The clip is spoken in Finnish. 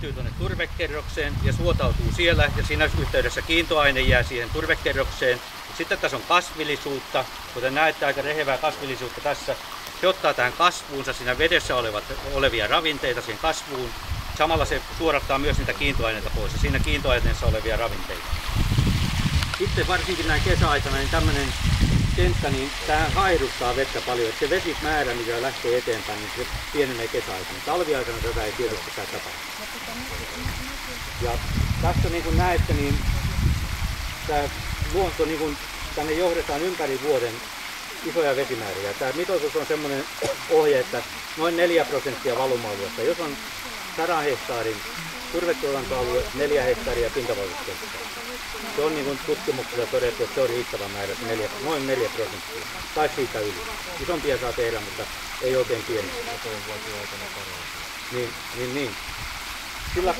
Tuonne turvekerrokseen ja suotautuu siellä ja siinä yhteydessä kiintoaine jää siihen turvekerrokseen. Sitten tässä on kasvillisuutta, kuten näette aika rehevää kasvillisuutta tässä. Se ottaa tähän kasvuunsa siinä vedessä olevia ravinteita siihen kasvuun. Samalla se suorattaa myös niitä kiintoaineita pois ja siinä kiintoaineessa olevia ravinteita. Sitten varsinkin näin kesäaikana niin tämmöinen kenttä, niin tähän hairuttaa vettä paljon. Että se vesimäärä, mikä lähtee eteenpäin, niin se pienenee kesäaikana. Talviaikana tätä ei tietysti tapahdu. Ja tässä niin kuin näette, niin tämä luonto, niin kuin tänne johdetaan ympäri vuoden isoja vesimääriä. Tämä mitoitus on semmoinen ohje, että noin 4% valuma-alueesta. Jos on 100 hehtaarin turvetuotantoalue, 4 hehtaaria pintavaikutuskenttä. Se on niin kuin tutkimuksella todettu, että se on riittävä määrä, noin 4%. Tai siitä yli. Isompia saa tehdä, mutta ei oikein pieniä. Niin. Sillä